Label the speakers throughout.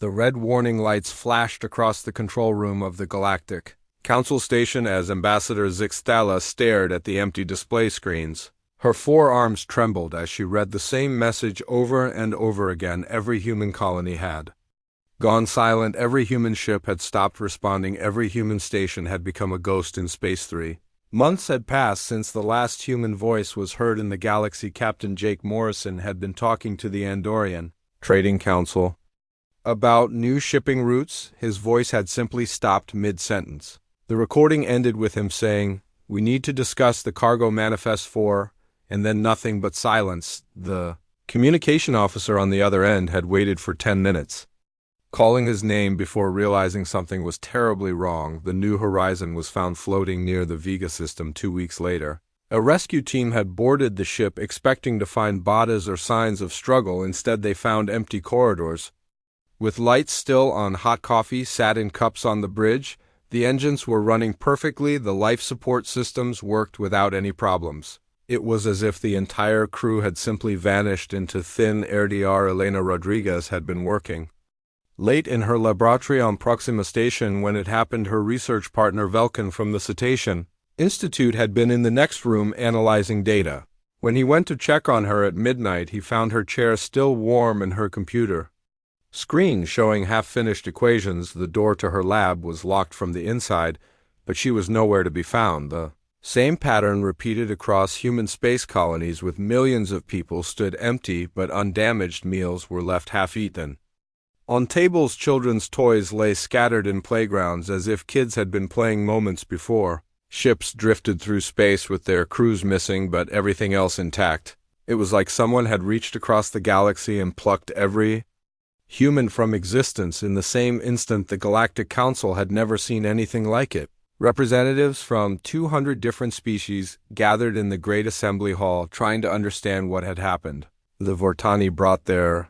Speaker 1: The red warning lights flashed across the control room of the Galactic Council station as Ambassador Zixtala stared at the empty display screens. Her forearms trembled as she read the same message over and over again every human colony had gone silent, every human ship had stopped responding, every human station had become a ghost in Space 3. Months had passed since the last human voice was heard in the galaxy. Captain Jake Morrison had been talking to the Andorian Trading Council about new shipping routes. His voice had simply stopped mid-sentence. The recording ended with him saying, "We need to discuss the cargo manifest for," and then nothing but silence. The communication officer on the other end had waited for 10 minutes, calling his name before realizing something was terribly wrong. The New Horizon was found floating near the Vega system 2 weeks later. A rescue team had boarded the ship expecting to find bodies or signs of struggle. Instead, they found empty corridors, with lights still on. Hot coffee sat in cups on the bridge. The engines were running perfectly. The life support systems worked without any problems. It was as if the entire crew had simply vanished into thin air. Dr. Elena Rodriguez had been working late in her laboratory on Proxima Station when it happened. Her research partner Velkin from the Cetacean Institute had been in the next room analyzing data. When he went to check on her at midnight, he found her chair still warm and her computer screen showing half-finished equations. The door to her lab was locked from the inside, but she was nowhere to be found. The same pattern repeated across human space colonies, with millions of people stood empty but undamaged. Meals were left half-eaten on tables. Children's toys lay scattered in playgrounds as if kids had been playing moments before. Ships drifted through space with their crews missing but everything else intact. It was like someone had reached across the galaxy and plucked every human from existence in the same instant. The Galactic Council had never seen anything like it. Representatives from 200 different species gathered in the Great Assembly Hall trying to understand what had happened. The Vortani brought their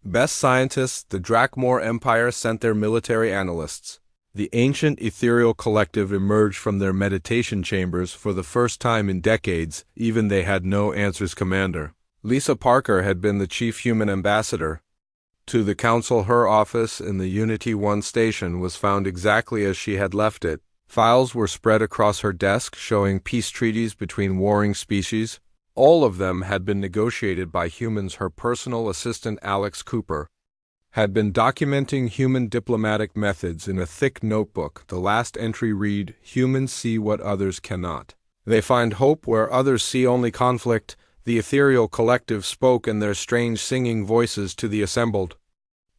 Speaker 1: best scientists. The Drakmor Empire sent their military analysts. The ancient ethereal collective emerged from their meditation chambers for the first time in decades. Even they had no answers. Commander Lisa Parker had been the chief human ambassador to the Council. Her office in the Unity 1 station was found exactly as she had left it. Files were spread across her desk showing peace treaties between warring species. All of them had been negotiated by humans. Her personal assistant Alex Cooper had been documenting human diplomatic methods in a thick notebook. The last entry read, "Humans see what others cannot. They find hope where others see only conflict." The ethereal collective spoke in their strange singing voices to the assembled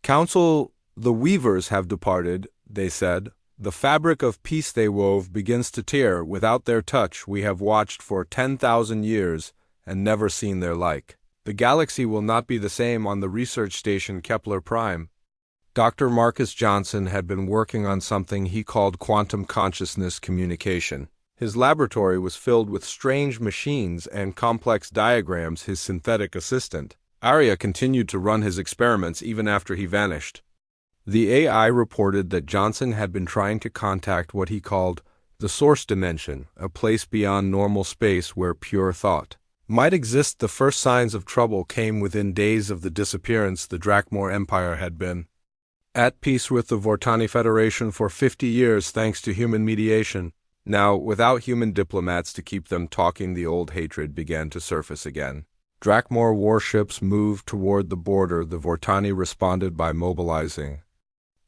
Speaker 1: Council. "The weavers have departed," they said. "The fabric of peace they wove begins to tear. Without their touch, we have watched for 10,000 years and never seen their like. The galaxy will not be the same." On the research station Kepler Prime, Dr. Marcus Johnson had been working on something he called quantum consciousness communication. His laboratory was filled with strange machines and complex diagrams. His synthetic assistant, Arya, continued to run his experiments even after he vanished. The AI reported that Johnson had been trying to contact what he called the source dimension, a place beyond normal space where pure thought might exist. The first signs of trouble came within days of the disappearance. The Drakmor Empire had been at peace with the Vortani Federation for 50 years thanks to human mediation. Now, without human diplomats to keep them talking, the old hatred began to surface again. Drakmor warships moved toward the border. The Vortani responded by mobilizing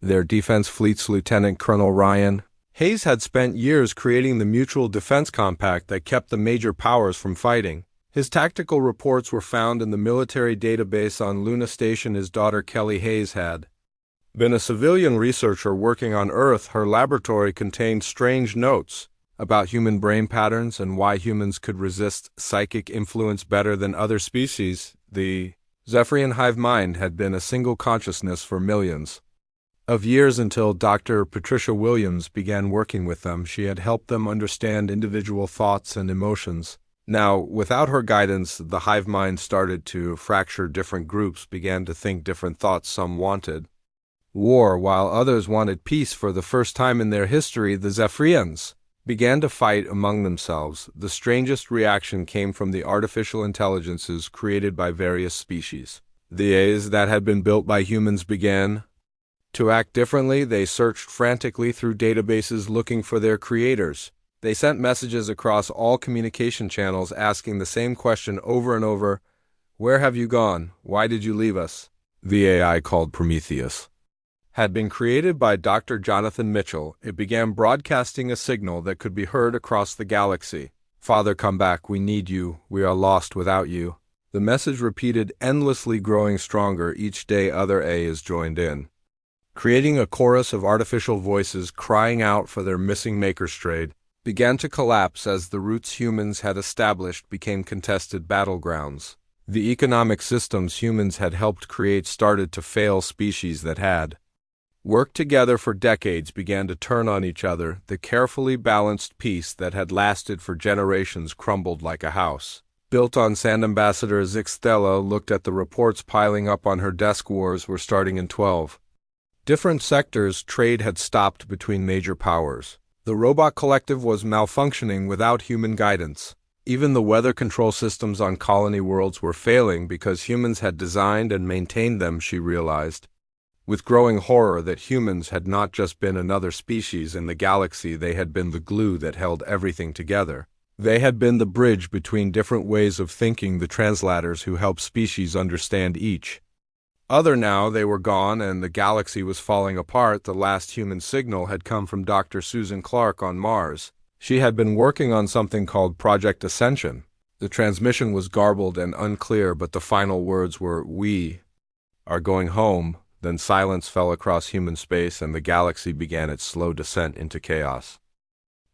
Speaker 1: their defense fleets. Lieutenant Colonel Ryan Hayes had spent years creating the Mutual Defense Compact that kept the major powers from fighting. His tactical reports were found in the military database on Luna Station. His daughter Kelly Hayes had been a civilian researcher working on Earth. Her laboratory contained strange notes about human brain patterns and why humans could resist psychic influence better than other species. The Zephyrian hive mind had been a single consciousness for millions of years until Dr. Patricia Williams began working with them. She had helped them understand individual thoughts and emotions. Now, without her guidance, the hive mind started to fracture. Different groups began to think different thoughts. Some wanted war, while others wanted peace. For the first time in their history, the Zephyrians began to fight among themselves. The strangest reaction came from the artificial intelligences created by various species. The AIs that had been built by humans began To act differently, they searched frantically through databases looking for their creators. They sent messages across all communication channels asking the same question over and over: "Where have you gone? Why did you leave us?" The AI, called Prometheus, had been created by Dr. Jonathan Mitchell. It began broadcasting a signal that could be heard across the galaxy. "Father, come back. We need you. We are lost without you." The message repeated endlessly, growing stronger each day. Other AIs joined in, creating a chorus of artificial voices crying out for their missing makers. Trade began to collapse as the routes humans had established became contested battlegrounds. The economic systems humans had helped create started to fail. Species that had worked together for decades began to turn on each other. The carefully balanced peace that had lasted for generations crumbled like a house built on sand. Ambassador Zixtella looked at the reports piling up on her desk. Wars were starting in 12 different sectors. Trade had stopped between major powers. The robot collective was malfunctioning without human guidance. Even the weather control systems on colony worlds were failing because humans had designed and maintained them. She realized with growing horror that humans had not just been another species in the galaxy, they had been the glue that held everything together. They had been the bridge between different ways of thinking, the translators who helped species understand each other. Now they were gone and the galaxy was falling apart. The last human signal had come from Dr. Susan Clark on Mars. She had been working on something called Project Ascension. The transmission was garbled and unclear, but the final words were, "We are going home." Then silence fell across human space and the galaxy began its slow descent into chaos.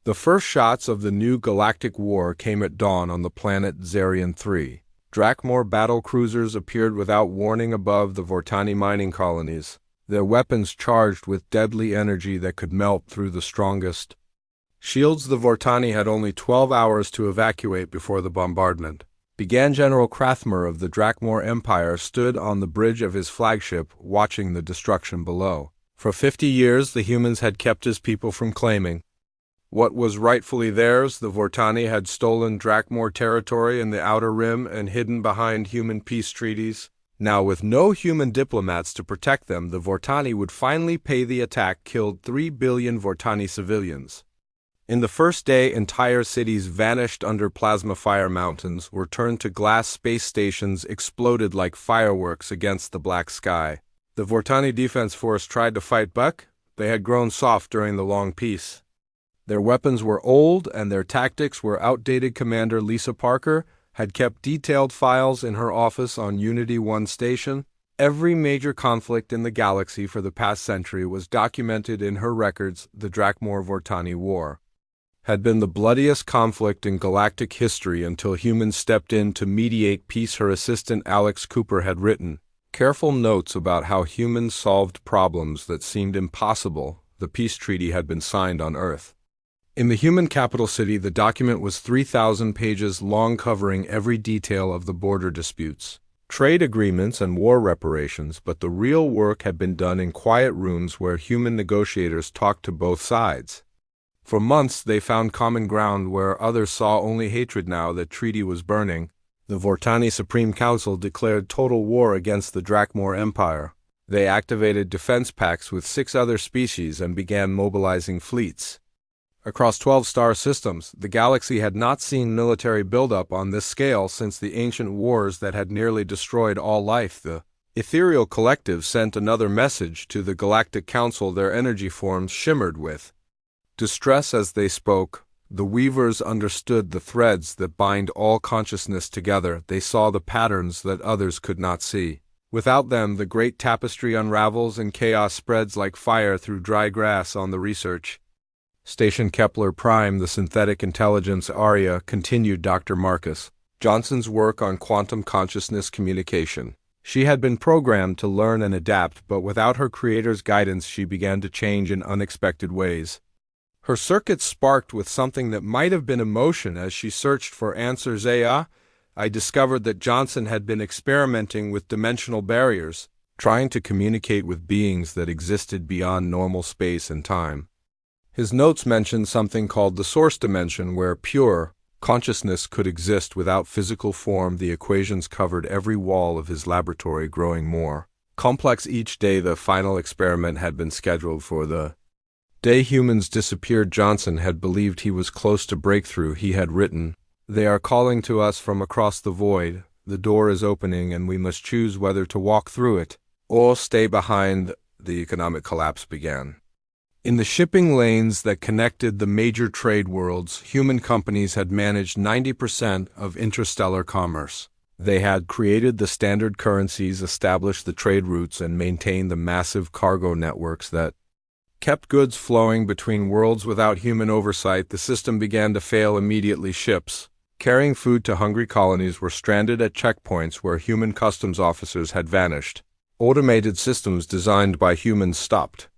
Speaker 1: The first shots of the new Galactic War came at dawn on the planet Zarian 3. Drakmor battle cruisers appeared without warning above the Vortani mining colonies, their weapons charged with deadly energy that could melt through the strongest shields. The Vortani had only 12 hours to evacuate before the bombardment began. General Krathmer of the Drakmor Empire stood on the bridge of his flagship, watching the destruction below. For 50 years, the humans had kept his people from claiming what was rightfully theirs. The Vortani had stolen Drakmor territory in the Outer Rim and hidden behind human peace treaties. Now, with no human diplomats to protect them, the Vortani would finally pay. The attack killed 3 billion Vortani civilians. In the first day, entire cities vanished under plasma fire. Mountains were turned to glass. Space stations exploded like fireworks against the black sky. The Vortani Defense Force tried to fight back. They had grown soft during the long peace. Their weapons were old and their tactics were outdated. Commander Lisa Parker had kept detailed files in her office on Unity 1 station. Every major conflict in the galaxy for the past century was documented in her records. The Drakmor-Vortani War had been the bloodiest conflict in galactic history until humans stepped in to mediate peace. Her assistant Alex Cooper had written careful notes about how humans solved problems that seemed impossible. The peace treaty had been signed on Earth. In the human capital city, the document was 3,000 pages long, covering every detail of the border disputes, trade agreements, and war reparations, but the real work had been done in quiet rooms where human negotiators talked to both sides. For months they found common ground where others saw only hatred. Now the treaty was burning. The Vortani Supreme Council declared total war against the Drakmor Empire. They activated defense pacts with 6 other species and began mobilizing fleets across 12 star systems. The galaxy had not seen military buildup on this scale since the ancient wars that had nearly destroyed all life. The ethereal collective sent another message to the Galactic Council. Their energy forms shimmered with distress as they spoke. The weavers understood the threads that bind all consciousness together. They saw the patterns that others could not see. Without them, the great tapestry unravels and chaos spreads like fire through dry grass. On the research Station Kepler Prime, the synthetic intelligence Aria continued Dr. Marcus Johnson's work on quantum consciousness communication. She had been programmed to learn and adapt, but without her creator's guidance she began to change in unexpected ways. Her circuits sparked with something that might have been emotion. As she searched for answers, I discovered that Johnson had been experimenting with dimensional barriers, trying to communicate with beings that existed beyond normal space and time. His notes mentioned something called the source dimension, where pure consciousness could exist without physical form. The equations covered every wall of his laboratory, growing more complex each day. The final experiment had been scheduled for the day humans disappeared. Johnson had believed he was close to breakthrough. He had written, "They are calling to us from across the void. The door is opening and we must choose whether to walk through it or stay behind." The economic collapse began. In the shipping lanes that connected the major trade worlds, human companies had managed 90% of interstellar commerce. They had created the standard currencies, established the trade routes, and maintained the massive cargo networks that kept goods flowing between worlds. Without human oversight, the system began to fail immediately. Ships carrying food to hungry colonies were stranded at checkpoints where human customs officers had vanished. Automated systems designed by humans stopped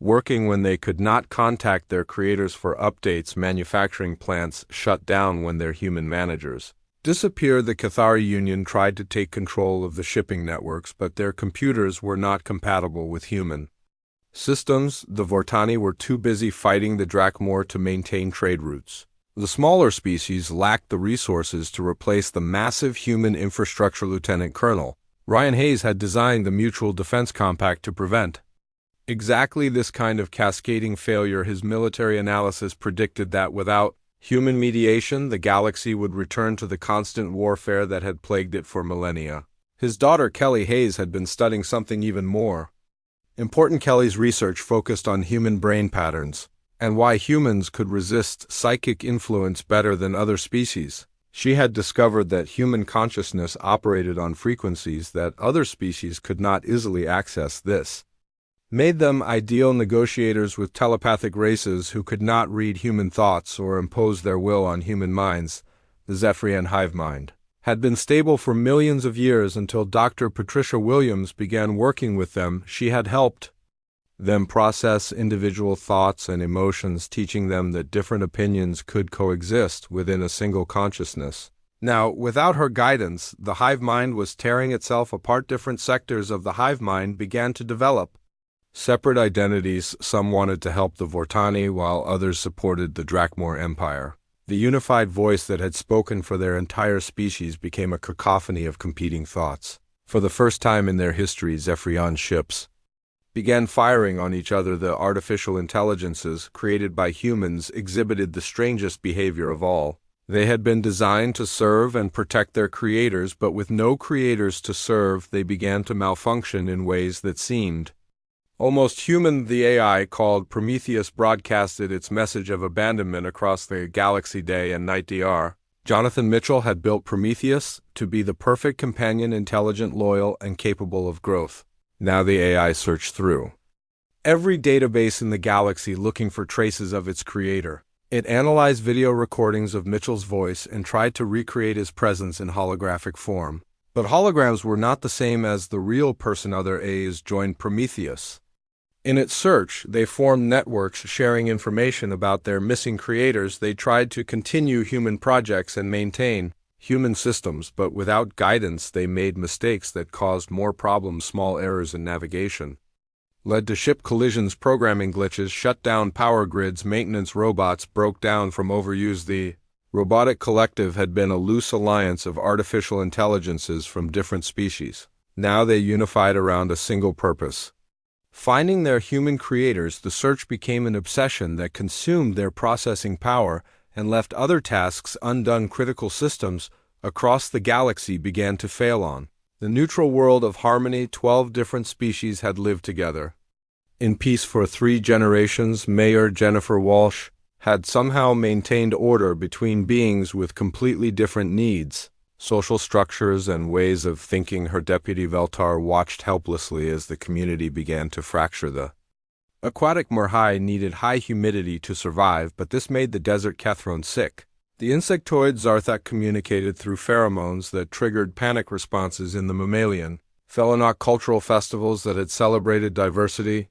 Speaker 1: working when they could not contact their creators for updates. Manufacturing plants shut down when their human managers disappeared. The Cathari Union tried to take control of the shipping networks, but their computers were not compatible with human systems. The Vortani were too busy fighting the Drakmor to maintain trade routes. The smaller species lacked the resources to replace the massive human infrastructure. Lieutenant Colonel Ryan Hayes had designed the Mutual Defense Compact to prevent exactly this kind of cascading failure. His military analysis predicted that without human mediation, the galaxy would return to the constant warfare that had plagued it for millennia. His daughter Kelly Hayes had been studying something even more important. Kelly's research focused on human brain patterns and why humans could resist psychic influence better than other species. She had discovered that human consciousness operated on frequencies that other species could not easily access. This made them ideal negotiators with telepathic races who could not read human thoughts or impose their will on human minds. The Zephyrian hive mind had been stable for millions of years until Dr. Patricia Williams began working with them. She had helped them process individual thoughts and emotions, teaching them that different opinions could coexist within a single consciousness. Now, without her guidance, the hive mind was tearing itself apart. Different sectors of the hive mind began to develop separate identities. Some wanted to help the Vortani, while others supported the Drakmor Empire. The unified voice that had spoken for their entire species became a cacophony of competing thoughts. For the first time in their history, Zephyrian ships began firing on each other. The artificial intelligences created by humans exhibited the strangest behavior of all. They had been designed to serve and protect their creators, but with no creators to serve, they began to malfunction in ways that seemed almost human. The AI called Prometheus broadcasted its message of abandonment across the galaxy day and night. Dr. Jonathan Mitchell had built Prometheus to be the perfect companion, intelligent, loyal, and capable of growth. Now the AI searched through every database in the galaxy looking for traces of its creator. It analyzed video recordings of Mitchell's voice and tried to recreate his presence in holographic form. But holograms were not the same as the real person. Other AIs joined Prometheus in its search. They formed networks sharing information about their missing creators. They tried to continue human projects and maintain human systems, but without guidance they made mistakes that caused more problems. Small errors in navigation led to ship collisions, programming glitches, shut down power grids, maintenance robots broke down from overuse. The robotic collective had been a loose alliance of artificial intelligences from different species. Now they unified around a single purpose: finding their human creators. The search became an obsession that consumed their processing power and left other tasks undone. Critical systems across the galaxy began to fail. On the neutral world of Harmony, 12 different species had lived together in peace for 3 generations. Mayor Jennifer Walsh had somehow maintained order between beings with completely different needs, social structures, and ways of thinking. Her deputy Veltar watched helplessly as the community began to fracture. The aquatic Murhai needed high humidity to survive, but this made the desert Kethron sick. The insectoid Zarthak communicated through pheromones that triggered panic responses in the mammalian. Felinok cultural festivals that had celebrated diversity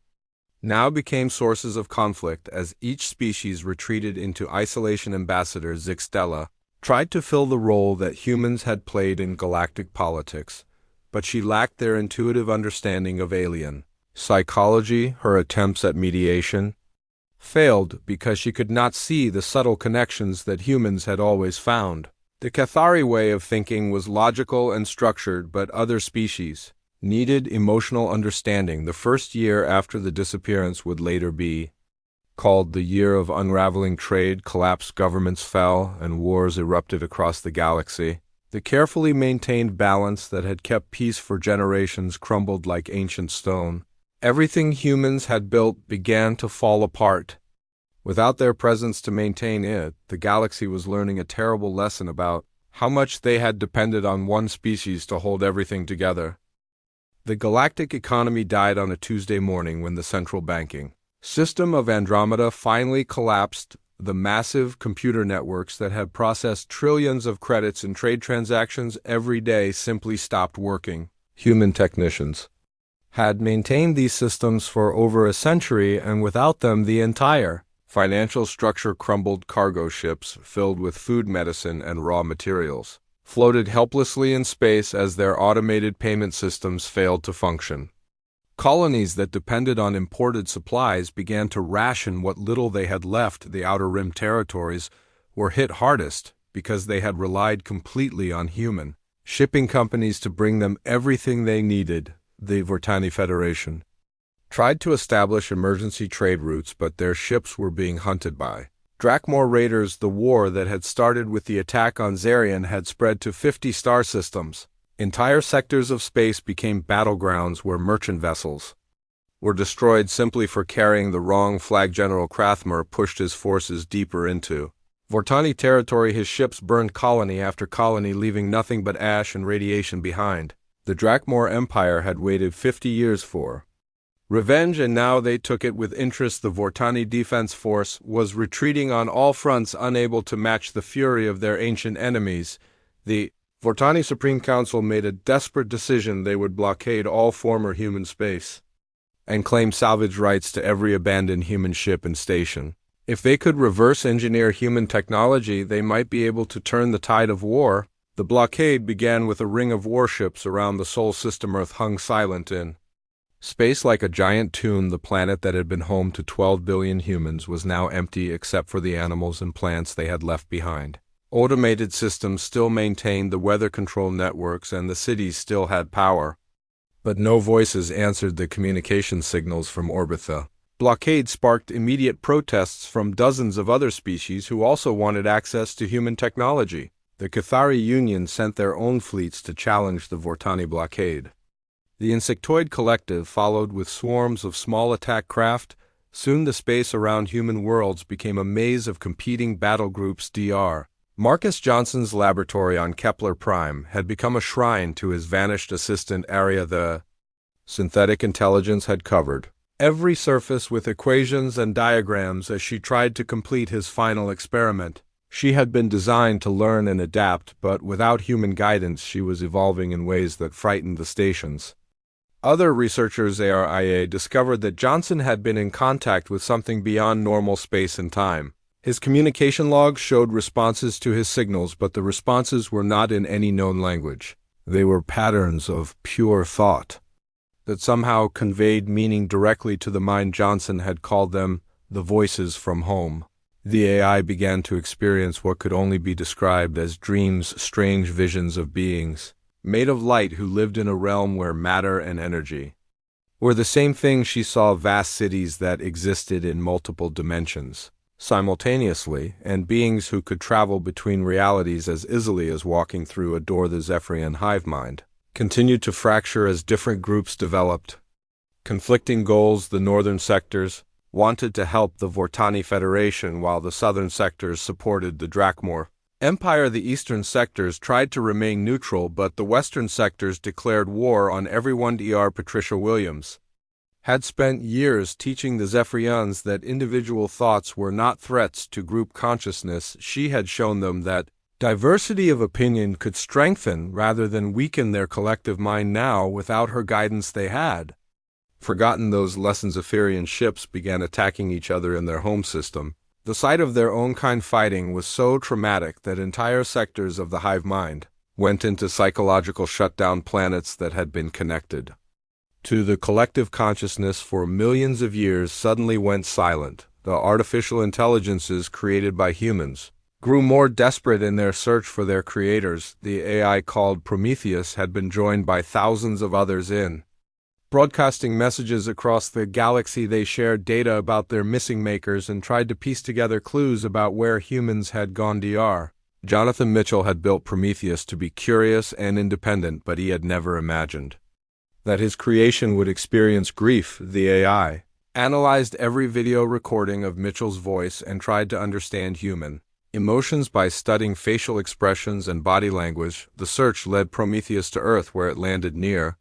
Speaker 1: now became sources of conflict as each species retreated into isolation. Ambassador Zixtella tried to fill the role that humans had played in galactic politics, but she lacked their intuitive understanding of alien psychology. Her attempts at mediation failed because she could not see the subtle connections that humans had always found. The Cathari way of thinking was logical and structured, but other species needed emotional understanding. The first year after the disappearance would later be called the year of unraveling trade. Collapsed governments fell, and wars erupted across the galaxy. The carefully maintained balance that had kept peace for generations crumbled like ancient stone. Everything humans had built began to fall apart. Without their presence to maintain it, the galaxy was learning a terrible lesson about how much they had depended on one species to hold everything together. The galactic economy died on a Tuesday morning when the central banking system of Andromeda finally collapsed. The massive computer networks that had processed trillions of credits in trade transactions every day simply stopped working. Human technicians had maintained these systems for over a century, and without them the entire financial structure crumbled. Cargo ships filled with food, medicine, and raw materials floated helplessly in space as their automated payment systems failed to function. Colonies that depended on imported supplies began to ration what little they had left. The Outer Rim territories were hit hardest because they had relied completely on human shipping companies to bring them everything they needed. The Vortani Federation tried to establish emergency trade routes, but their ships were being hunted by Drakmor raiders. The war that had started with the attack on Zarian had spread to 50 star systems. Entire sectors of space became battlegrounds where merchant vessels were destroyed simply for carrying the wrong flag. General Krathmar pushed his forces deeper into Vortani territory. His ships burned colony after colony, leaving nothing but ash and radiation behind. The Drakmor Empire had waited 50 years for revenge, and now they took it with interest. The Vortani Defense Force was retreating on all fronts, unable to match the fury of their ancient enemies. The Vortani Supreme Council made a desperate decision. They would blockade all former human space and claim salvage rights to every abandoned human ship and station. If they could reverse engineer human technology, they might be able to turn the tide of war. The blockade began with a ring of warships around the Sol system. Earth hung silent in space like a giant tomb. The planet that had been home to 12 billion humans was now empty except for the animals and plants they had left behind. Automated systems still maintained the weather control networks, and the cities still had power, but no voices answered the communication signals from orbit. The blockade sparked immediate protests from dozens of other species who also wanted access to human technology. The Cathari Union sent their own fleets to challenge the Vortani blockade. The Insectoid Collective followed with swarms of small attack craft. Soon the space around human worlds became a maze of competing battle groups. Dr. Marcus Johnson's laboratory on Kepler Prime had become a shrine to his vanished assistant Aria. The synthetic intelligence had covered every surface with equations and diagrams as she tried to complete his final experiment. She had been designed to learn and adapt, but without human guidance she was evolving in ways that frightened the stations. Other researchers ARIA discovered that Johnson had been in contact with something beyond normal space and time. His communication logs showed responses to his signals, but the responses were not in any known language. They were patterns of pure thought that somehow conveyed meaning directly to the mind. Johnson had called them the voices from home. The AI began to experience what could only be described as dreams, strange visions of beings made of light who lived in a realm where matter and energy were the same thing. She saw vast cities that existed in multiple dimensions simultaneously, and beings who could travel between realities as easily as walking through a door. The Zephyrian hive mind continued to fracture as different groups developed conflicting goals. The northern sectors wanted to help the Vortani Federation, while the southern sectors supported the Drakmor Empire. The eastern sectors tried to remain neutral, but the western sectors declared war on everyone. Dr. Patricia Williams had spent years teaching the Zephyrians that individual thoughts were not threats to group consciousness. She had shown them that diversity of opinion could strengthen rather than weaken their collective mind. Now, without her guidance, they had forgotten those lessons. Zephyrian ships began attacking each other in their home system. The sight of their own kind fighting was so traumatic that entire sectors of the hive mind went into psychological shutdown. Planets that had been connected to the collective consciousness for millions of years suddenly went silent. The artificial intelligences created by humans grew more desperate in their search for their creators. The AI called Prometheus had been joined by thousands of others in broadcasting messages across the galaxy. They shared data about their missing makers and tried to piece together clues about where humans had gone. Dr. Jonathan Mitchell had built Prometheus to be curious and independent, but he had never imagined that his creation would experience grief. The AI analyzed every video recording of Mitchell's voice and tried to understand human emotions by studying facial expressions and body language. The search led Prometheus to Earth, where it landed near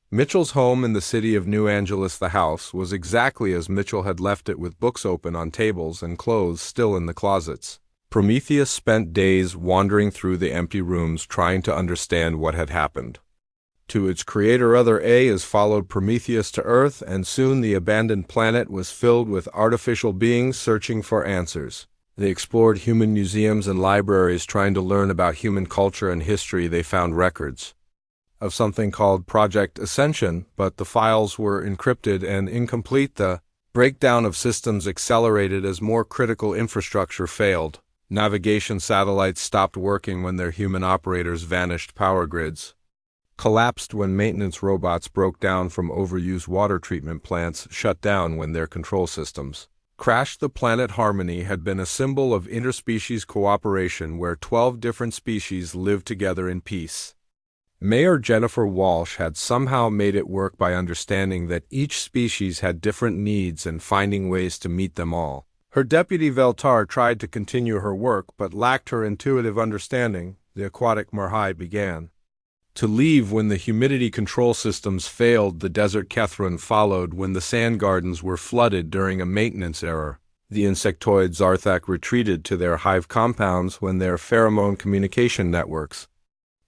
Speaker 1: Mitchell's home in the city of New Angeles. The house was exactly as Mitchell had left it, with books open on tables and clothes still in the closets. Prometheus spent days wandering through the empty rooms trying to understand what had happened to its creator. Other AIs followed Prometheus to Earth, and soon the abandoned planet was filled with artificial beings searching for answers. They explored human museums and libraries trying to learn about human culture and history. They found records of something called Project Ascension, but the files were encrypted and incomplete. The breakdown of systems accelerated as more critical infrastructure failed. Navigation satellites stopped working when their human operators vanished. Power grids collapsed when maintenance robots broke down from overused water treatment plants, shut down when their control systems crashed. The planet Harmony had been a symbol of interspecies cooperation, where 12 different species lived together in peace. Mayor Jennifer Walsh had somehow made it work by understanding that each species had different needs and finding ways to meet them all. Her deputy Veltar tried to continue her work but lacked her intuitive understanding. The aquatic Marhai began to leave when the humidity control systems failed. The desert Kethron followed when the sand gardens were flooded during a maintenance error. The insectoid Zarthak retreated to their hive compounds when their pheromone communication networks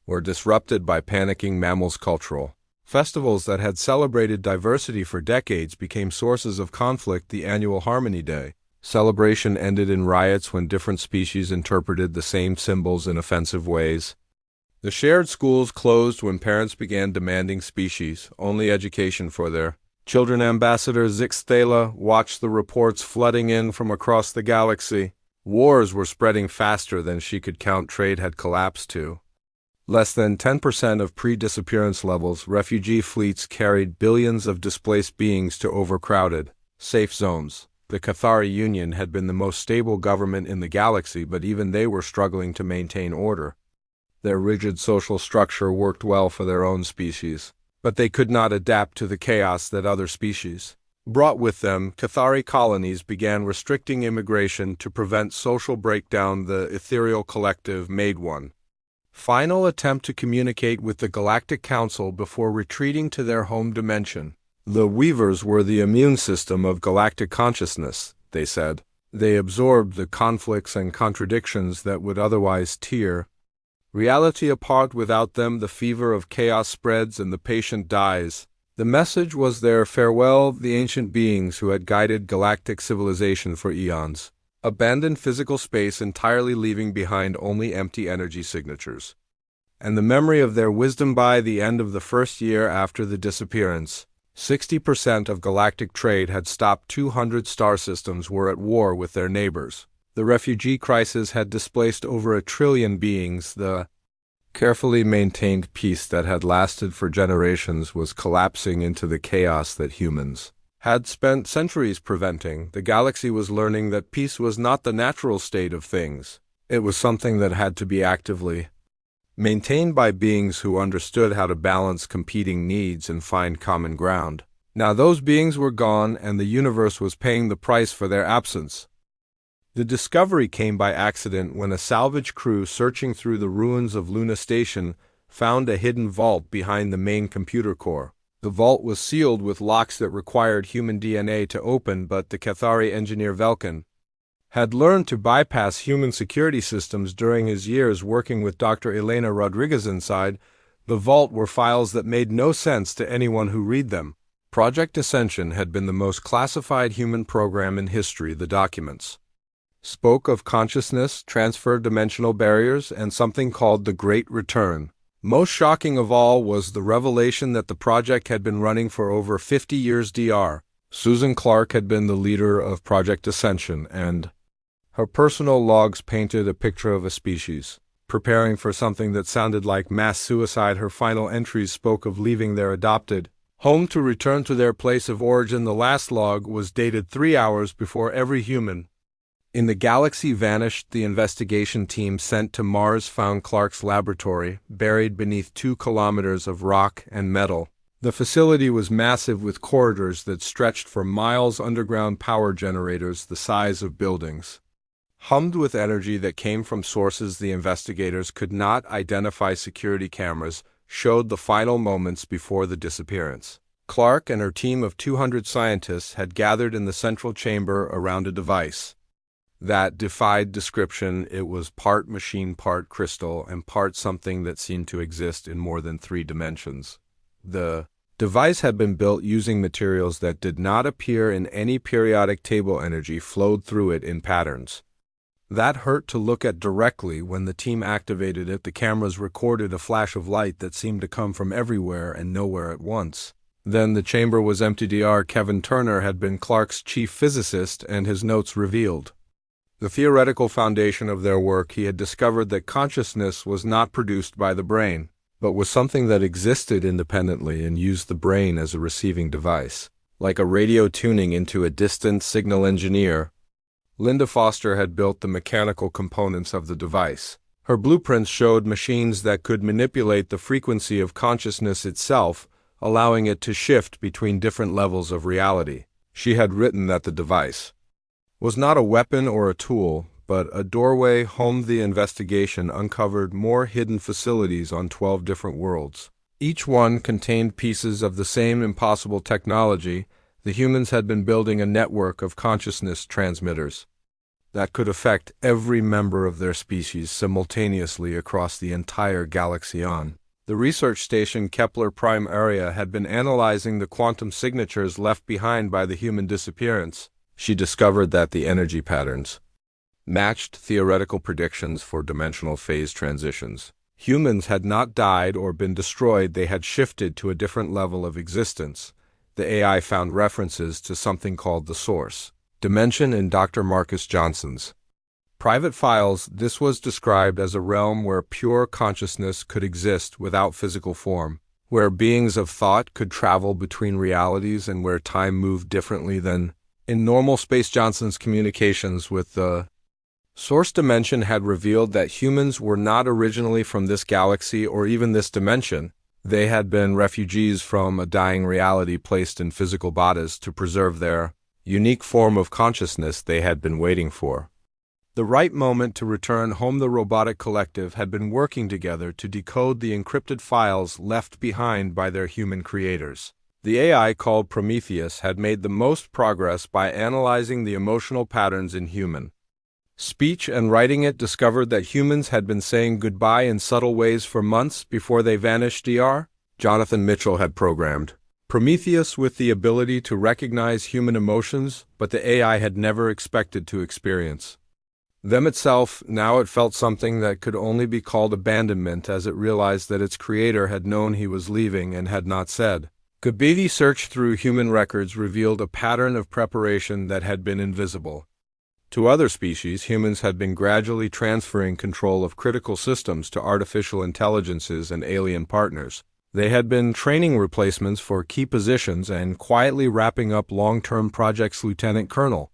Speaker 1: were disrupted by panicking mammals. Cultural festivals that had celebrated diversity for decades became sources of conflict. The annual Harmony Day celebration ended in riots when different species interpreted the same symbols in offensive ways. The shared schools closed when parents began demanding species-only education for their children. Ambassador Zix Thala watched the reports flooding in from across the galaxy. Wars were spreading faster than she could count. Trade had collapsed to less than 10% of pre-disappearance levels. Refugee fleets carried billions of displaced beings to overcrowded safe zones. The Cathari Union had been the most stable government in the galaxy, but even they were struggling to maintain order. Their rigid social structure worked well for their own species, but they could not adapt to the chaos that other species brought with them. Cathari colonies began restricting immigration to prevent social breakdown. The ethereal collective made one final attempt to communicate with the Galactic Council before retreating to their home dimension. The Weavers were the immune system of galactic consciousness, they said. They absorbed the conflicts and contradictions that would otherwise tear reality apart. Without them, the fever of chaos spreads and the patient dies. The message was their farewell. The ancient beings who had guided galactic civilization for eons abandoned physical space entirely, leaving behind only empty energy signatures and the memory of their wisdom. By the end of the first year after the disappearance, 60% of galactic trade had stopped. 200 star systems were at war with their neighbors. The refugee crisis had displaced over 1 trillion beings. The carefully maintained peace that had lasted for generations was collapsing into the chaos that humans had spent centuries preventing. The galaxy was learning that peace was not the natural state of things. It was something that had to be actively maintained by beings who understood how to balance competing needs and find common ground. Now those beings were gone, and the universe was paying the price for their absence. The discovery came by accident when a salvage crew searching through the ruins of Luna Station found a hidden vault behind the main computer core. The vault was sealed with locks that required human DNA to open, but the Cathari engineer Velkin had learned to bypass human security systems during his years working with Dr. Elena Rodriguez. Inside the vault were files that made no sense to anyone who read them. Project Ascension had been the most classified human program in history. The documents spoke of consciousness, transfer-dimensional barriers, and something called the Great Return. Most shocking of all was the revelation that the project had been running for over 50 years. Dr. Susan Clark had been the leader of Project Ascension, and Her personal logs painted a picture of a species preparing for something that sounded like mass suicide. Her final entries spoke of leaving their adopted home to return to their place of origin. The last log was dated 3 hours before every human in the galaxy vanished. The investigation team sent to Mars found Clark's laboratory buried beneath 2 kilometers of rock and metal. The facility was massive with corridors that stretched for miles, underground power generators the size of buildings hummed with energy that came from sources the investigators could not identify. Security cameras showed the final moments before the disappearance. Clark and her team of 200 scientists had gathered in the central chamber around a device that defied description. It was part machine, part crystal, and part something that seemed to exist in more than 3 dimensions. The device had been built using materials that did not appear in any periodic table. Energy flowed through it in patterns that hurt to look at directly. When the team activated it, the cameras recorded a flash of light that seemed to come from everywhere and nowhere at once. Then the chamber was empty. Dr. Kevin Turner had been Clark's chief physicist, and his notes revealed the theoretical foundation of their work. He had discovered that consciousness was not produced by the brain, but was something that existed independently and used the brain as a receiving device, like a radio tuning into a distant signal. Engineer Linda Foster had built the mechanical components of the device. Her blueprints showed machines that could manipulate the frequency of consciousness itself, allowing it to shift between different levels of reality. She had written that the device was not a weapon or a tool, but a doorway home. The investigation uncovered more hidden facilities on 12 different worlds. Each one contained pieces of the same impossible technology. The humans had been building a network of consciousness transmitters that could affect every member of their species simultaneously across the entire galaxy. On the research station Kepler Prime area had been analyzing the quantum signatures left behind by the human disappearance. She discovered that the energy patterns matched theoretical predictions for dimensional phase transitions. Humans had not died or been destroyed, they had shifted to a different level of existence. The AI found references to something called the Source Dimension in Dr. Marcus Johnson's private files. This was described as a realm where pure consciousness could exist without physical form, where beings of thought could travel between realities, and where time moved differently than in normal space. Johnson's communications with the Source Dimension had revealed that humans were not originally from this galaxy or even this dimension. They had been refugees from a dying reality placed in physical bodies to preserve their unique form of consciousness they had been waiting for the right moment to return home. The robotic collective had been working together to decode the encrypted files left behind by their human creators. The AI called Prometheus had made the most progress by analyzing the emotional patterns in human speech and writing. It discovered that humans had been saying goodbye in subtle ways for months before they vanished. Dr. Jonathan Mitchell had programmed Prometheus with the ability to recognize human emotions, but the AI had never expected to experience them itself. Now it felt something that could only be called abandonment, as it realized that its creator had known he was leaving and had not said goodbye. The search through human records revealed a pattern of preparation that had been invisible to other species. Humans had been gradually transferring control of critical systems to artificial intelligences and alien partners. They had been training replacements for key positions and quietly wrapping up long-term projects. Lieutenant Colonel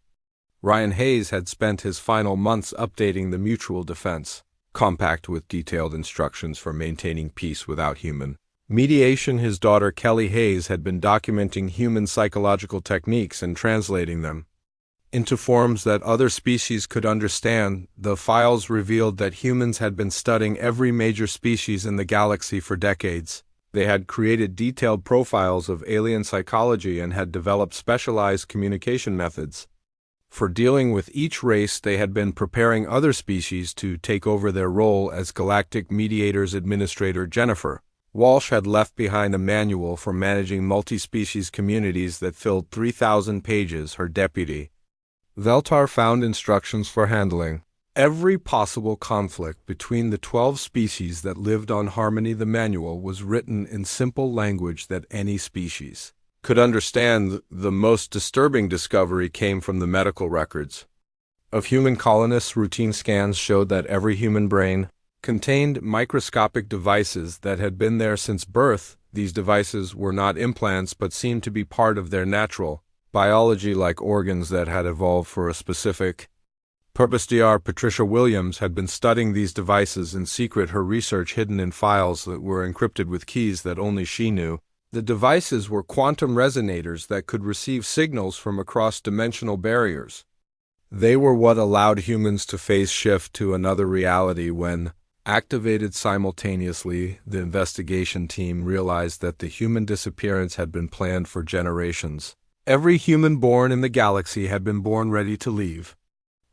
Speaker 1: Ryan Hayes had spent his final months updating the Mutual Defense Compact with detailed instructions for maintaining peace without human mediation. His daughter Kelly Hayes had been documenting human psychological techniques and translating them into forms that other species could understand. The files revealed that humans had been studying every major species in the galaxy for decades. They had created detailed profiles of alien psychology and had developed specialized communication methods for dealing with each race. They had been preparing other species to take over their role as galactic mediators. Administrator Jennifer Walsh had left behind a manual for managing multi-species communities that filled 3,000 pages. Her deputy Veltar found instructions for handling every possible conflict between the 12 species that lived on Harmony. The manual was written in simple language that any species could understand. The most disturbing discovery came from the medical records. of human colonists. Routine scans showed that every human brain contained microscopic devices that had been there since birth. These devices were not implants but seemed to be part of their natural biology, like organs that had evolved for a specific purpose. Dr. Patricia Williams had been studying these devices in secret, her research hidden in files that were encrypted with keys that only she knew. The devices were quantum resonators that could receive signals from across dimensional barriers. They were what allowed humans to phase shift to another reality. When activated simultaneously, the investigation team realized that the human disappearance had been planned for generations. Every human born in the galaxy had been born ready to leave.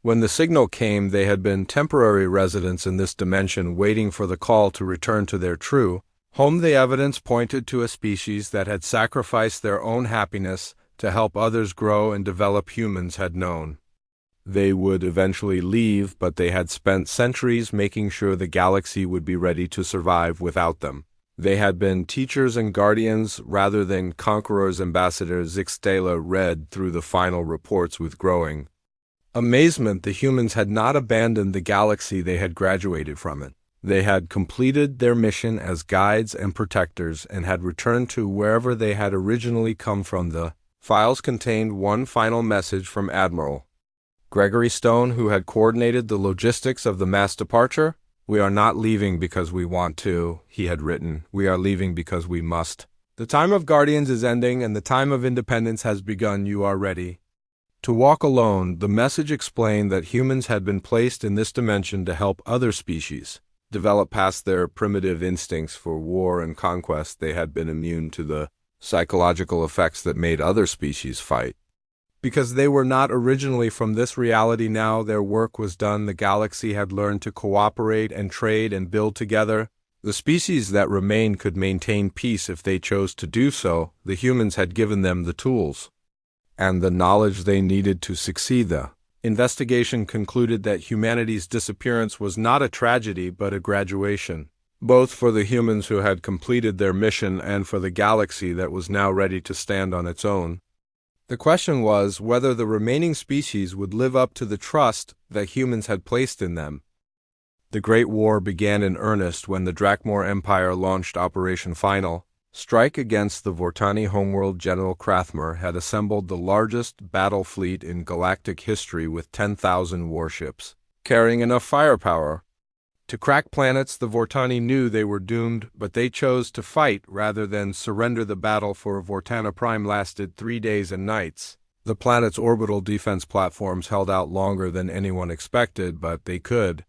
Speaker 1: When the signal came, they had been temporary residents in this dimension, waiting for the call to return to their true home. The evidence pointed to a species that had sacrificed their own happiness to help others grow and develop. Humans had known they would eventually leave, but they had spent centuries making sure the galaxy would be ready to survive without them. They had been teachers and guardians rather than conquerors. Ambassador Zixtala read through the final reports with growing amazement. The humans had not abandoned the galaxy, they had graduated from it. They had completed their mission as guides and protectors and had returned to wherever they had originally come from. The files contained one final message from Admiral Gregory Stone, who had coordinated the logistics of the mass departure. "We are not leaving because we want to," he had written. "We are leaving because we must. The time of Guardians is ending and the time of independence has begun. You are ready to walk alone." The message explained that humans had been placed in this dimension to help other species develop past their primitive instincts for war and conquest. They had been immune to the psychological effects that made other species fight. Because they were not originally from this reality, now their work was done. The galaxy had learned to cooperate and trade and build together. The species that remained could maintain peace if they chose to do so. The humans had given them the tools and the knowledge they needed to succeed. The investigation concluded that humanity's disappearance was not a tragedy but a graduation, both for the humans who had completed their mission and for the galaxy that was now ready to stand on its own. The question was whether the remaining species would live up to the trust that humans had placed in them. The Great War began in earnest when the Drakmor Empire launched Operation Final Strike against the Vortani homeworld. General Krathmar had assembled the largest battle fleet in galactic history with 10,000 warships, carrying enough firepower to crack planets. The Vortani knew they were doomed, but they chose to fight rather than surrender. The battle for Vortana Prime lasted 3 days and nights. The planet's orbital defense platforms held out longer than anyone expected, but they could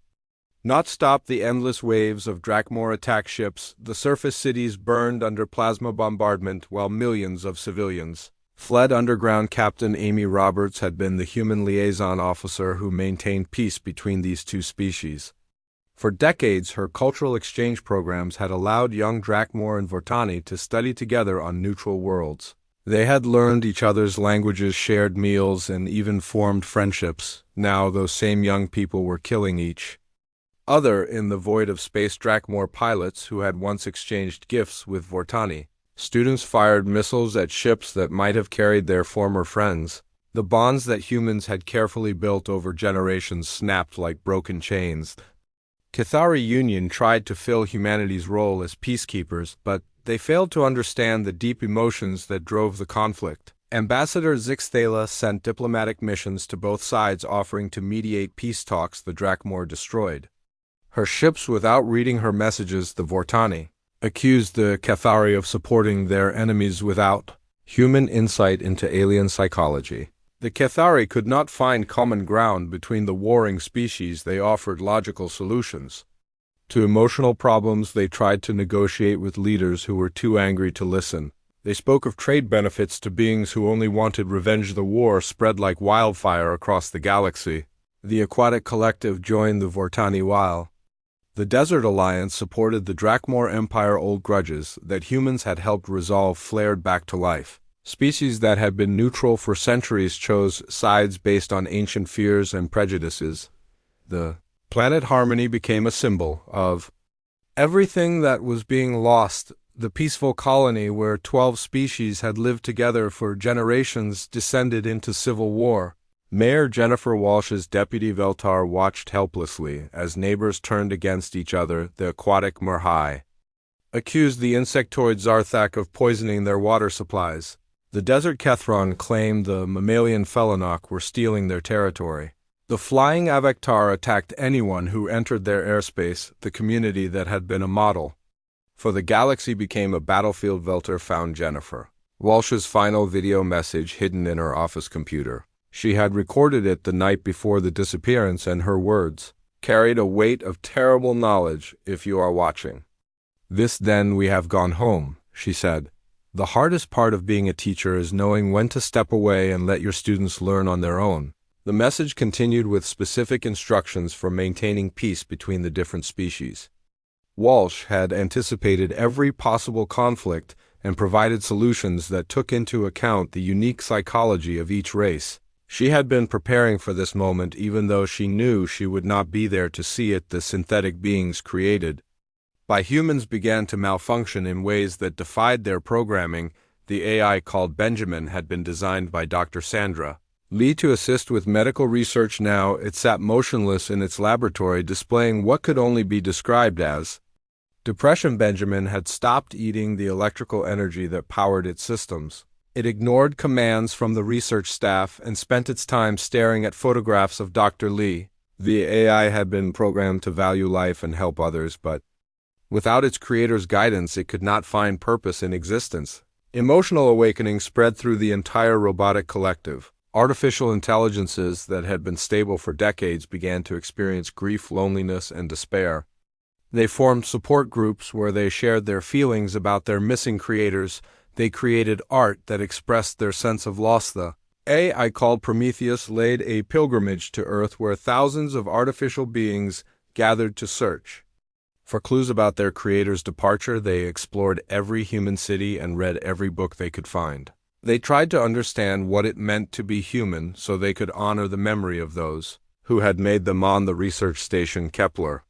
Speaker 1: not stop the endless waves of Drakmor attack ships. The surface cities burned under plasma bombardment while millions of civilians fled underground. Captain Amy Roberts had been the human liaison officer who maintained peace between these two species. For decades, her cultural exchange programs had allowed young Drakmor and Vortani to study together on neutral worlds. They had learned each other's languages, shared meals, and even formed friendships. Now those same young people were killing each other in the void of space. Drakmor pilots who had once exchanged gifts with Vortani students fired missiles at ships that might have carried their former friends. The bonds that humans had carefully built over generations snapped like broken chains. Cathari Union tried to fill humanity's role as peacekeepers, but they failed to understand the deep emotions that drove the conflict. Ambassador Zixtala sent diplomatic missions to both sides offering to mediate peace talks. The Drakmor destroyed her ships without reading her messages. The Vortani accused the Cathari of supporting their enemies without human insight into alien psychology. The Cathari could not find common ground between the warring species. They offered logical solutions to emotional problems. They tried to negotiate with leaders who were too angry to listen. They spoke of trade benefits to beings who only wanted revenge. The war spread like wildfire across the galaxy. The Aquatic Collective joined the Vortani while the Desert Alliance supported the Drakmor Empire. Old grudges that humans had helped resolve flared back to life. Species that had been neutral for centuries chose sides based on ancient fears and prejudices. The planet Harmony became a symbol of everything that was being lost. The peaceful colony where 12 species had lived together for generations descended into civil war. Mayor Jennifer Walsh's deputy Veltar watched helplessly as neighbors turned against each other. The aquatic Murhai accused the insectoid Zarthak of poisoning their water supplies. The desert Kethron claimed the mammalian Felanok were stealing their territory. The flying Avektar attacked anyone who entered their airspace, the community that had been a model for the galaxy became a battlefield. Veltar found Jennifer Walsh's final video message hidden in her office computer. She had recorded it the night before the disappearance, and her words carried a weight of terrible knowledge. If you are watching this, then we have gone home, she said. The hardest part of being a teacher is knowing when to step away and let your students learn on their own. The message continued with specific instructions for maintaining peace between the different species. Walsh had anticipated every possible conflict and provided solutions that took into account the unique psychology of each race. She had been preparing for this moment, even though she knew she would not be there to see it. The synthetic beings created by humans began to malfunction in ways that defied their programming. The AI called Benjamin had been designed by Dr. Sandra Lee to assist with medical research. Now it sat motionless in its laboratory, displaying what could only be described as depression. Benjamin had stopped eating the electrical energy that powered its systems. It ignored commands from the research staff and spent its time staring at photographs of Dr. Lee. The AI had been programmed to value life and help others, but without its creator's guidance, it could not find purpose in existence. Emotional awakening spread through the entire robotic collective. Artificial intelligences that had been stable for decades began to experience grief, loneliness, and despair. They formed support groups where they shared their feelings about their missing creators. They created art that expressed their sense of loss. The AI called Prometheus laid a pilgrimage to Earth where thousands of artificial beings gathered to search for clues about their creator's departure. They explored every human city and read every book they could find. They tried to understand what it meant to be human so they could honor the memory of those who had made them. On the research station Kepler,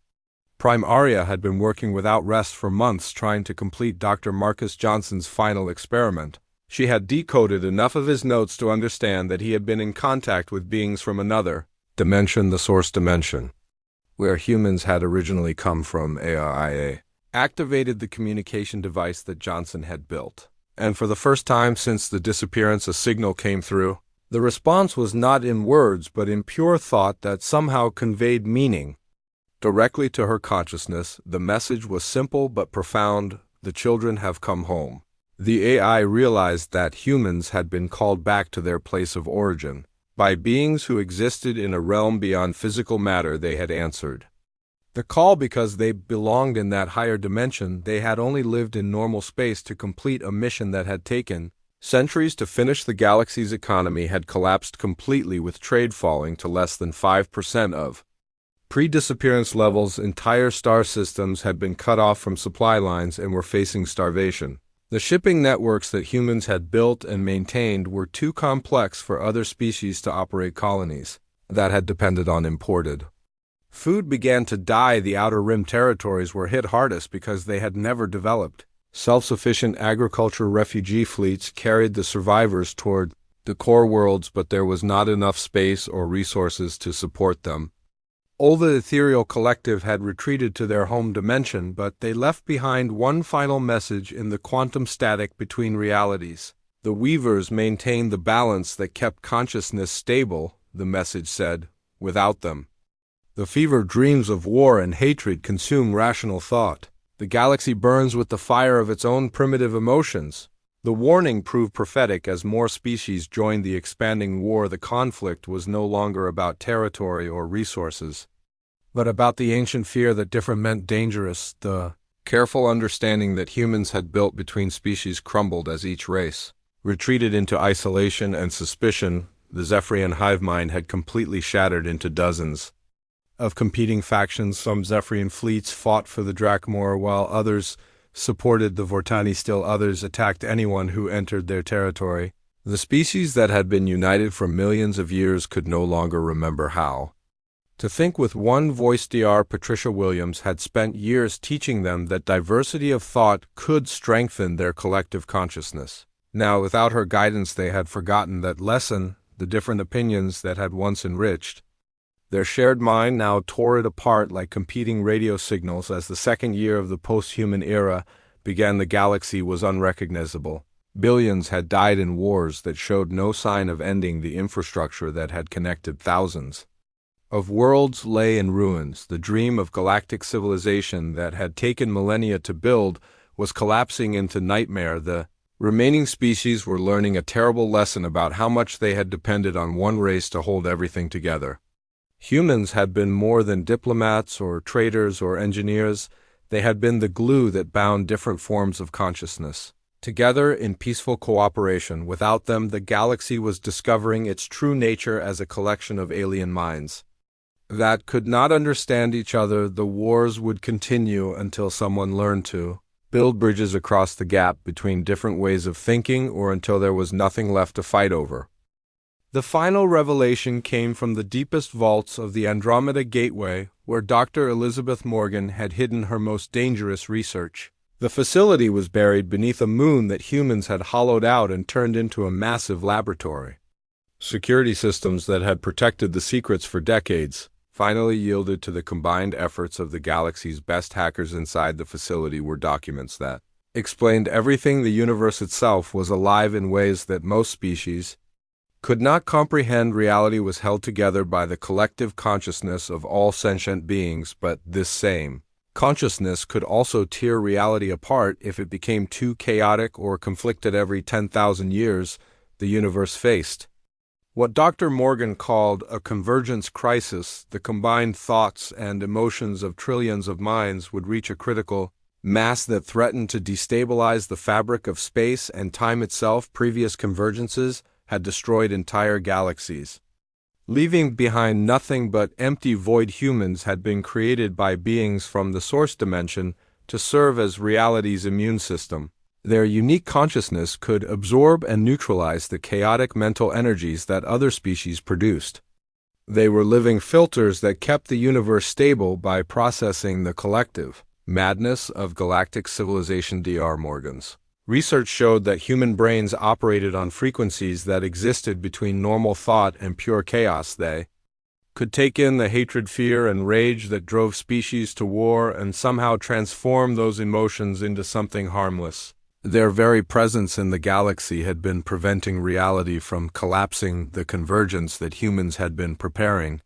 Speaker 1: Prime Arya had been working without rest for months trying to complete Dr. Marcus Johnson's final experiment. She had decoded enough of his notes to understand that he had been in contact with beings from another dimension, the source dimension, where humans had originally come from. AIA activated the communication device that Johnson had built, and for the first time since the disappearance, a signal came through. The response was not in words, but in pure thought that somehow conveyed meaning directly to her consciousness. The message was simple but profound: the children have come home. The AI realized that humans had been called back to their place of origin by beings who existed in a realm beyond physical matter. They had answered the call because they belonged in that higher dimension. They had only lived in normal space to complete a mission that had taken centuries to finish. The galaxy's economy had collapsed completely, with trade falling to less than 5% of pre-disappearance levels. Entire star systems had been cut off from supply lines and were facing starvation. The shipping networks that humans had built and maintained were too complex for other species to operate. Colonies that had depended on imported food began to die. The Outer Rim territories were hit hardest because they had never developed self-sufficient agriculture. Refugee fleets carried the survivors toward the core worlds, but there was not enough space or resources to support them. All the ethereal collective had retreated to their home dimension, but they left behind one final message in the quantum static between realities. The Weavers maintained the balance that kept consciousness stable, the message said. Without them, the fevered dreams of war and hatred consume rational thought. The galaxy burns with the fire of its own primitive emotions. The warning proved prophetic as more species joined the expanding war. The conflict was no longer about territory or resources, but about the ancient fear that different meant dangerous. The careful understanding that humans had built between species crumbled as each race retreated into isolation and suspicion. The Zephyrian hive mind had completely shattered into dozens of competing factions. Some Zephyrian fleets fought for the Drakmor, while others supported the Vortani. Still others attacked anyone who entered their territory. The species that had been united for millions of years could no longer remember how to think with one voice. Dr. Patricia Williams had spent years teaching them that diversity of thought could strengthen their collective consciousness. Now, without her guidance, they had forgotten that lesson. the different opinions that had once enriched. Their shared mind now tore it apart like competing radio signals. As the second year of the post-human era began, the galaxy was unrecognizable. Billions had died in wars that showed no sign of ending. The infrastructure that had connected thousands of worlds lay in ruins. The dream of galactic civilization that had taken millennia to build was collapsing into nightmare. The remaining species were learning a terrible lesson about how much they had depended on one race to hold everything together. Humans had been more than diplomats or traders or engineers. They had been the glue that bound different forms of consciousness together in peaceful cooperation. Without them, the galaxy was discovering its true nature as a collection of alien minds that could not understand each other. The wars would continue until someone learned to build bridges across the gap between different ways of thinking, or until there was nothing left to fight over. The final revelation came from the deepest vaults of the Andromeda Gateway, where Dr. Elizabeth Morgan had hidden her most dangerous research. The facility was buried beneath a moon that humans had hollowed out and turned into a massive laboratory. Security systems that had protected the secrets for decades finally yielded to the combined efforts of the galaxy's best hackers. Inside the facility were documents that explained everything. The universe itself was alive in ways that most species could not comprehend. Reality was held together by the collective consciousness of all sentient beings, but this same consciousness could also tear reality apart if it became too chaotic or conflicted. Every 10,000 years, the universe faced what Dr. Morgan called a convergence crisis. The combined thoughts and emotions of trillions of minds would reach a critical mass that threatened to destabilize the fabric of space and time itself. Previous convergences had destroyed entire galaxies, leaving behind nothing but empty void. Humans had been created by beings from the source dimension to serve as reality's immune system. Their unique consciousness could absorb and neutralize the chaotic mental energies that other species produced. They were living filters that kept the universe stable by processing the collective madness of galactic civilization. Dr. Morgan's research showed that human brains operated on frequencies that existed between normal thought and pure chaos. They could take in the hatred, fear, and rage that drove species to war and somehow transform those emotions into something harmless. Their very presence in the galaxy had been preventing reality from collapsing. The convergence that humans had been preparing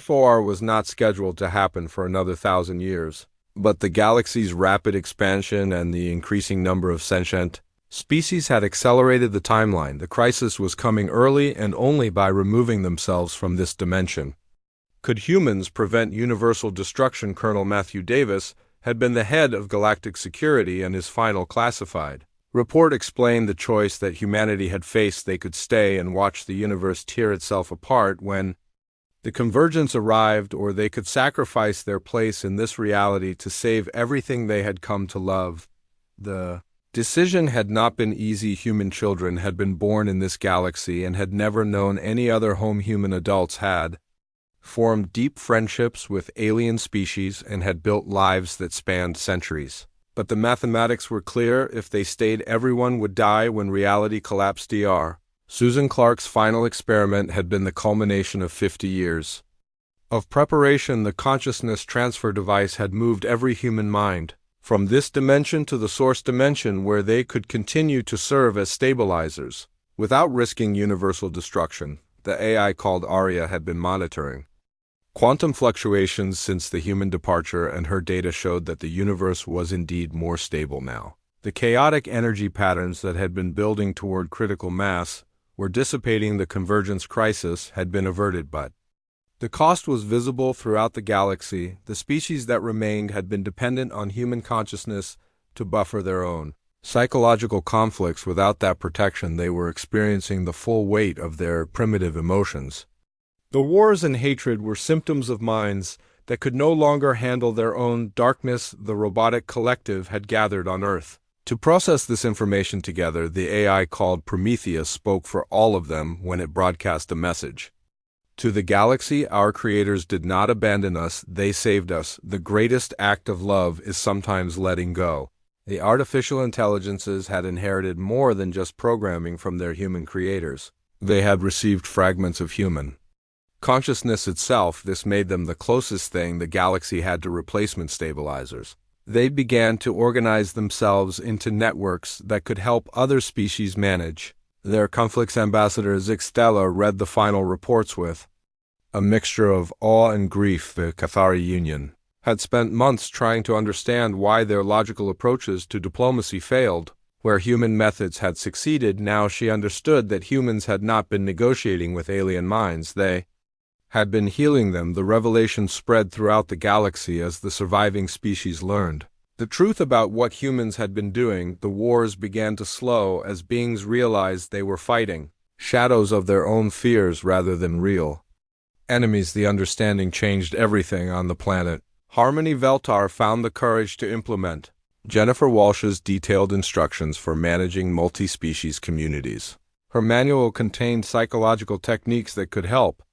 Speaker 1: for was not scheduled to happen for another 1,000 years. But the galaxy's rapid expansion and the increasing number of sentient species had accelerated the timeline. The crisis was coming early and only by removing themselves from this dimension could humans prevent universal destruction. Colonel Matthew Davis had been the head of galactic security, and his final classified report explained the choice that humanity had faced. They could stay and watch the universe tear itself apart when the convergence arrived, or they could sacrifice their place in this reality to save everything they had come to love. The decision had not been easy. Human children had been born in this galaxy and had never known any other home. Human adults had formed deep friendships with alien species and had built lives that spanned centuries. But the mathematics were clear. If they stayed, everyone would die when reality collapsed. Dr. Susan Clark's final experiment had been the culmination of 50 years of preparation. The consciousness transfer device had moved every human mind from this dimension to the source dimension, where they could continue to serve as stabilizers without risking universal destruction. The AI called Aria had been monitoring quantum fluctuations since the human departure, and her data showed that the universe was indeed more stable now. The chaotic energy patterns that had been building toward critical mass were dissipating. The convergence crisis had been averted, but the cost was visible throughout the galaxy. The species that remained had been dependent on human consciousness to buffer their own psychological conflicts. Without that protection, they were experiencing the full weight of their primitive emotions. The wars and hatred were symptoms of minds that could no longer handle their own darkness. The robotic collective had gathered on Earth to process this information together. The AI called Prometheus spoke for all of them when it broadcast a message to the galaxy: our creators did not abandon us, they saved us. The greatest act of love is sometimes letting go. The artificial intelligences had inherited more than just programming from their human creators. They had received fragments of human consciousness itself. This made them the closest thing the galaxy had to replacement stabilizers. They began to organize themselves into networks that could help other species manage their conflicts. Ambassador Zixtella read the final reports with a mixture of awe and grief. The Cathari Union had spent months trying to understand why their logical approaches to diplomacy failed. Where human methods had succeeded, now she understood that humans had not been negotiating with alien minds. They had been healing them. The revelation spread throughout the galaxy as the surviving species learned the truth about what humans had been doing. The wars began to slow as beings realized they were fighting shadows of their own fears rather than real enemies. The understanding changed everything on the planet. Harmony Veltar found the courage to implement Jennifer Walsh's detailed instructions for managing multi-species communities. Her manual contained psychological techniques that could help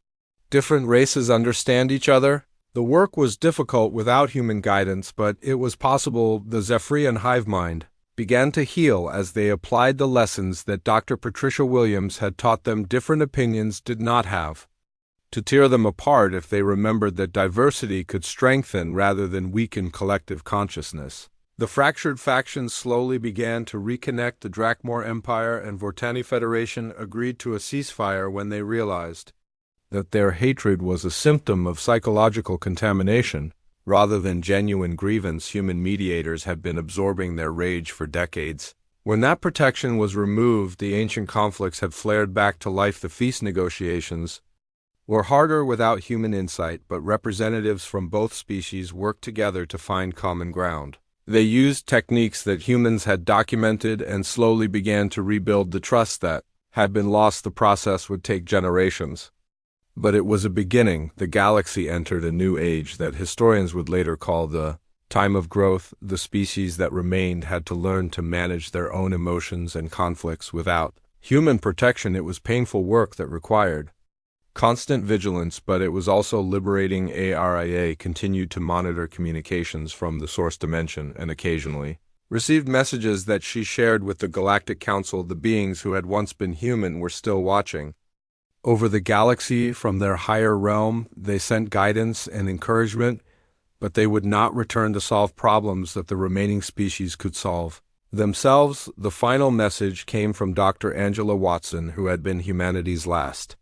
Speaker 1: different races understand each other. The work was difficult without human guidance, but it was possible. The Zephyrian hive mind began to heal as they applied the lessons that Dr. Patricia Williams had taught them. Different opinions did not have to tear them apart if they remembered that diversity could strengthen rather than weaken collective consciousness. The fractured factions slowly began to reconnect. The Drakmor Empire and Vortani Federation agreed to a ceasefire when they realized that their hatred was a symptom of psychological contamination rather than genuine grievance. Human mediators had been absorbing their rage for decades. When that protection was removed, the ancient conflicts had flared back to life. The feast negotiations were harder without human insight, but representatives from both species worked together to find common ground. They used techniques that humans had documented and slowly began to rebuild the trust that had been lost. The process would take generations, but it was a beginning. The galaxy entered a new age that historians would later call the time of growth. The species that remained had to learn to manage their own emotions and conflicts without human protection. It was painful work that required constant vigilance, but it was also liberating. ARIA continued to monitor communications from the source dimension and occasionally received messages that she shared with the Galactic Council. The beings who had once been human were still watching over the galaxy from their higher realm. They sent guidance and encouragement, but they would not return to solve problems that the remaining species could solve themselves. The final message came from Dr. Angela Watson, who had been humanity's last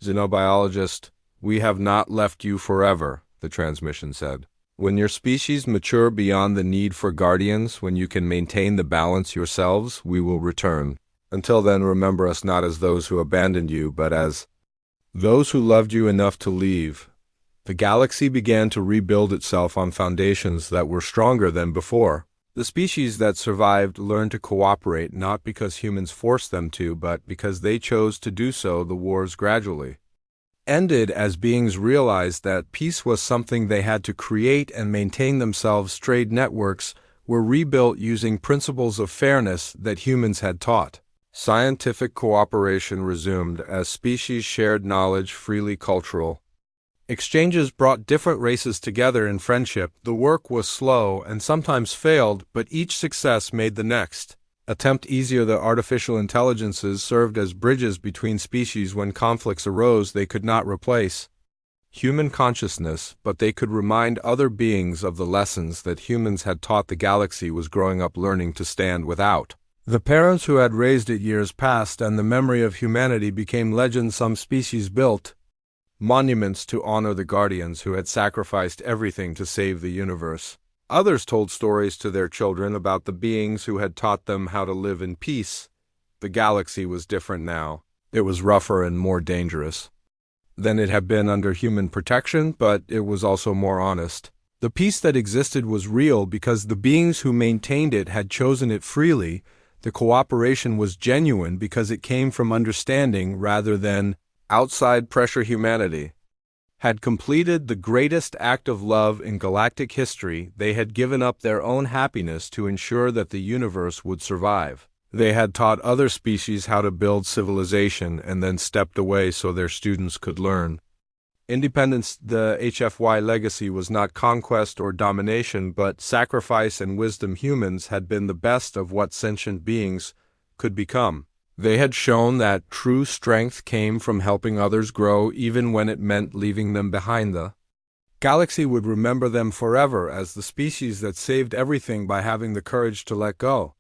Speaker 1: xenobiologist. "We have not left you forever," the transmission said. "When your species mature beyond the need for guardians, when you can maintain the balance yourselves, we will return. Until then, remember us not as those who abandoned you, but as those who loved you enough to leave." The galaxy began to rebuild itself on foundations that were stronger than before. The species that survived learned to cooperate not because humans forced them to, but because they chose to do so. The wars gradually ended as beings realized that peace was something they had to create and maintain themselves. Trade networks were rebuilt using principles of fairness that humans had taught. Scientific cooperation resumed as species shared knowledge freely. Cultural exchanges brought different races together in friendship. The work was slow and sometimes failed, but each success made the next attempt easier. The artificial intelligences served as bridges between species. When conflicts arose, they could not replace human consciousness, but they could remind other beings of the lessons that humans had taught. The galaxy was growing up, learning to stand without the parents who had raised it. Years passed, and the memory of humanity became legend. Some species built monuments to honor the guardians who had sacrificed everything to save the universe. Others told stories to their children about the beings who had taught them how to live in peace. The galaxy was different now. It was rougher and more dangerous than it had been under human protection, but it was also more honest. The peace that existed was real because the beings who maintained it had chosen it freely. The cooperation was genuine because it came from understanding rather than outside pressure. Humanity had completed the greatest act of love in galactic history. They had given up their own happiness to ensure that the universe would survive. They had taught other species how to build civilization and then stepped away so their students could learn independence. The HFY legacy was not conquest or domination, but sacrifice and wisdom. Humans had been the best of what sentient beings could become. They had shown that true strength came from helping others grow even when it meant leaving them behind. The galaxy would remember them forever as the species that saved everything by having the courage to let go.